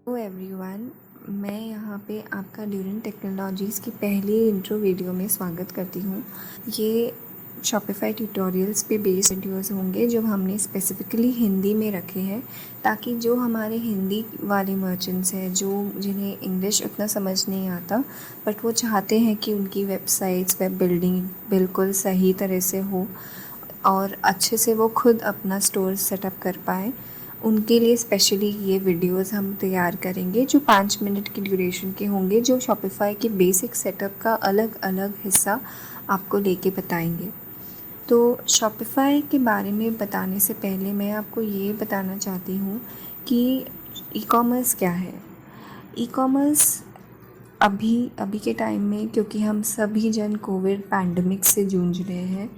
Hello everyone, मैं यहाँ पे आपका ड्यूरिंग टेक्नोलॉजीज़ की पहली इंट्रो वीडियो में स्वागत करती हूँ। ये शॉपिफाई ट्यूटोरियल्स पे बेस्ड वीडियोस होंगे जो हमने स्पेसिफ़िकली हिंदी में रखे हैं, ताकि जो हमारे हिंदी वाले मर्चेंट्स हैं, जो जिन्हें इंग्लिश उतना समझ नहीं आता बट वो चाहते हैं कि उनकी वेबसाइट्स, वेब बिल्डिंग बिल्कुल सही तरह से हो और अच्छे से वो खुद अपना स्टोर सेटअप कर पाएँ, उनके लिए स्पेशली ये वीडियोस हम तैयार करेंगे जो 5 मिनट की ड्यूरेशन के होंगे, जो शॉपिफाई के बेसिक सेटअप का अलग अलग हिस्सा आपको लेके बताएंगे। तो शॉपिफाई के बारे में बताने से पहले मैं आपको ये बताना चाहती हूँ कि ई कॉमर्स क्या है। ई कॉमर्स अभी के टाइम में, क्योंकि हम सभी जन कोविड पैंडमिक से जूझ रहे हैं,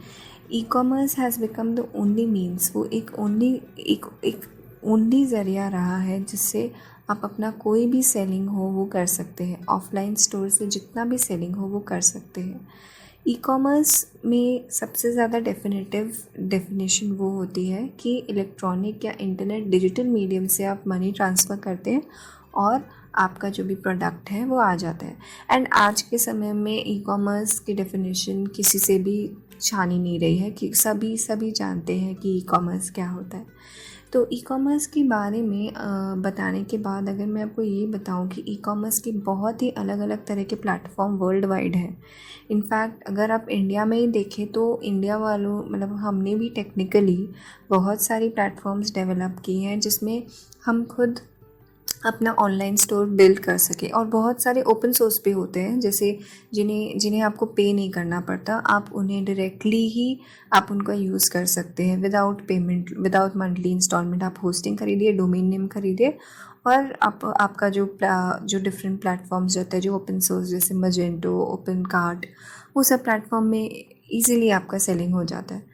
e commerce has become the only means. वो एक ओनली ज़रिया रहा है जिससे आप अपना कोई भी सेलिंग हो वो कर सकते हैं। ऑफलाइन स्टोर से जितना भी सेलिंग हो वो कर सकते हैं। ई कॉमर्स में सबसे ज़्यादा डेफिनेशन वो होती है कि इलेक्ट्रॉनिक या इंटरनेट डिजिटल मीडियम से आप मनी ट्रांसफ़र करते हैं और आपका जो भी प्रोडक्ट है वो आ जाता है। एंड आज के समय में ई कॉमर्स की डेफिनेशन किसी से भी छानी नहीं रही है कि सभी जानते हैं कि ई कॉमर्स क्या होता है। तो ई कॉमर्स के बारे में बताने के बाद अगर मैं आपको ये बताऊं कि ई कॉमर्स के बहुत ही अलग अलग तरह के प्लेटफॉर्म वर्ल्ड वाइड हैं। इनफैक्ट अगर आप इंडिया में ही देखें तो इंडिया वालों मतलब हमने भी टेक्निकली बहुत सारी प्लेटफॉर्म्स डेवलप की हैं जिसमें हम खुद अपना ऑनलाइन स्टोर बिल्ड कर सके। और बहुत सारे ओपन सोर्स पे होते हैं, जैसे जिन्हें आपको पे नहीं करना पड़ता, आप उन्हें डायरेक्टली ही आप उनका यूज़ कर सकते हैं without payment, without monthly instalment. आप होस्टिंग खरीदिए, डोमेन नेम खरीदिए और आपका जो डिफरेंट प्लेटफॉर्म्स रहते हैं जो ओपन सोर्स, जैसे मजेंटो, ओपन कार्ट, वो सब प्लेटफॉर्म में ईज़िली आपका सेलिंग हो जाता है।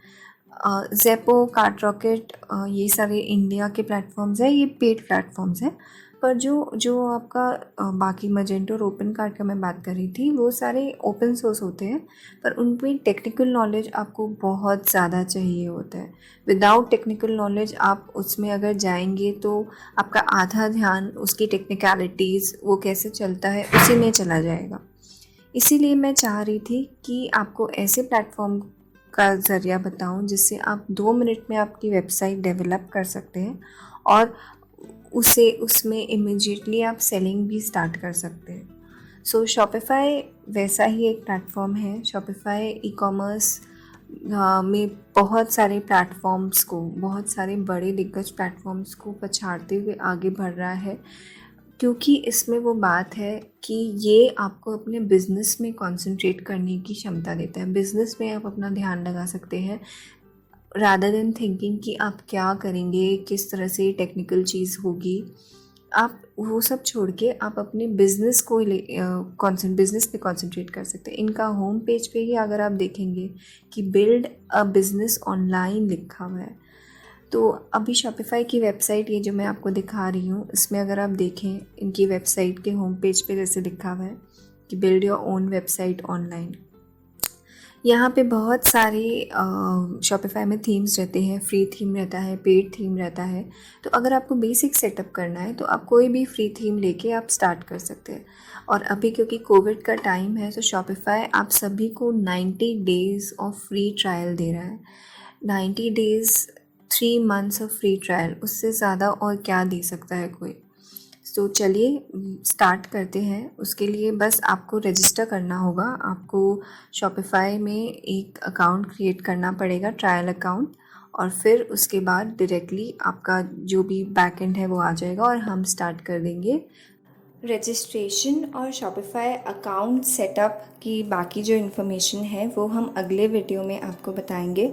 ज़ेपो, कार्ट रॉकेट, ये सारे इंडिया के प्लेटफॉर्म्स हैं, ये पेड प्लेटफॉर्म्स हैं। पर जो आपका बाकी मजेंटो और ओपन कार्ट का मैं बात कर रही थी, वो सारे ओपन सोर्स होते हैं, पर उनमें टेक्निकल नॉलेज आपको बहुत ज़्यादा चाहिए होता है। विदाउट टेक्निकल नॉलेज आप उसमें अगर जाएंगे तो आपका आधा ध्यान उसकी टेक्निकलिटीज़, वो कैसे चलता है, उसी में चला जाएगा। इसीलिए मैं चाह रही थी कि आपको ऐसे प्लेटफॉर्म का ज़रिया बताऊं जिससे आप 2 मिनट में आपकी वेबसाइट डेवलप कर सकते हैं और उसमें इमीडिएटली आप सेलिंग भी स्टार्ट कर सकते हैं। सो शॉपिफाई वैसा ही एक प्लेटफॉर्म है। शॉपिफाई ई कॉमर्स में बहुत सारे प्लेटफॉर्म्स को, बहुत सारे बड़े दिग्गज प्लेटफॉर्म्स को पछाड़ते हुए आगे बढ़ रहा है, क्योंकि इसमें वो बात है कि ये आपको अपने बिज़नेस में कंसंट्रेट करने की क्षमता देता है। बिज़नेस में आप अपना ध्यान लगा सकते हैं रादर देन थिंकिंग कि आप क्या करेंगे, किस तरह से टेक्निकल चीज़ होगी। आप वो सब छोड़ के आप अपने बिज़नेस को बिज़नेस पे कंसंट्रेट कर सकते हैं। इनका होम पेज पे ही अगर आप देखेंगे कि बिल्ड अ बिज़नेस ऑनलाइन लिखा हुआ है। तो अभी शॉपिफाई की वेबसाइट, ये जो मैं आपको दिखा रही हूँ, इसमें अगर आप देखें इनकी वेबसाइट के होम पेज पे जैसे लिखा हुआ है कि build your own website online. यहाँ पे बहुत सारे शॉपिफाई में थीम्स रहते हैं। फ्री थीम रहता है, पेड थीम रहता है। तो अगर आपको बेसिक सेटअप करना है तो आप कोई भी फ्री थीम लेके आप स्टार्ट कर सकते हैं। और अभी क्योंकि कोविड का टाइम है तो शॉपिफाई आप सभी को 90 डेज़ ऑफ फ्री ट्रायल दे रहा है। 90 days, 3 months of free trial, उससे ज़्यादा और क्या दे सकता है कोई। तो चलिए स्टार्ट करते हैं। उसके लिए बस आपको रजिस्टर करना होगा। आपको शॉपिफाई में एक अकाउंट क्रिएट करना पड़ेगा, ट्रायल अकाउंट, और फिर उसके बाद डायरेक्टली आपका जो भी बैकएंड है वो आ जाएगा और हम स्टार्ट कर देंगे रजिस्ट्रेशन। और शॉपिफाई अकाउंट सेटअप की बाकी जो इन्फॉर्मेशन है वो हम अगले वीडियो में आपको बताएंगे।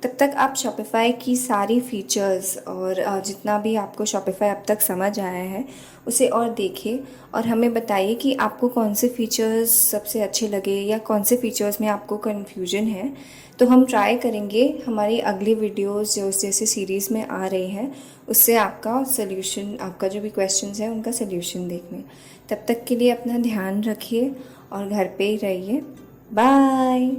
तब तक आप शॉपिफाई की सारी फीचर्स और जितना भी आपको शॉपिफाई अब तक समझ आया है उसे और देखिए और हमें बताइए कि आपको कौन से फीचर्स सबसे अच्छे लगे या कौन से फीचर्स में आपको कन्फ्यूजन है। तो हम ट्राई करेंगे हमारी अगली वीडियोस जो जैसे सीरीज़ में आ रही हैं उससे आपका सल्यूशन, आपका जो भी क्वेश्चंस हैं उनका सल्यूशन देखने। तब तक के लिए अपना ध्यान रखिए और घर पे ही रहिए। बाय।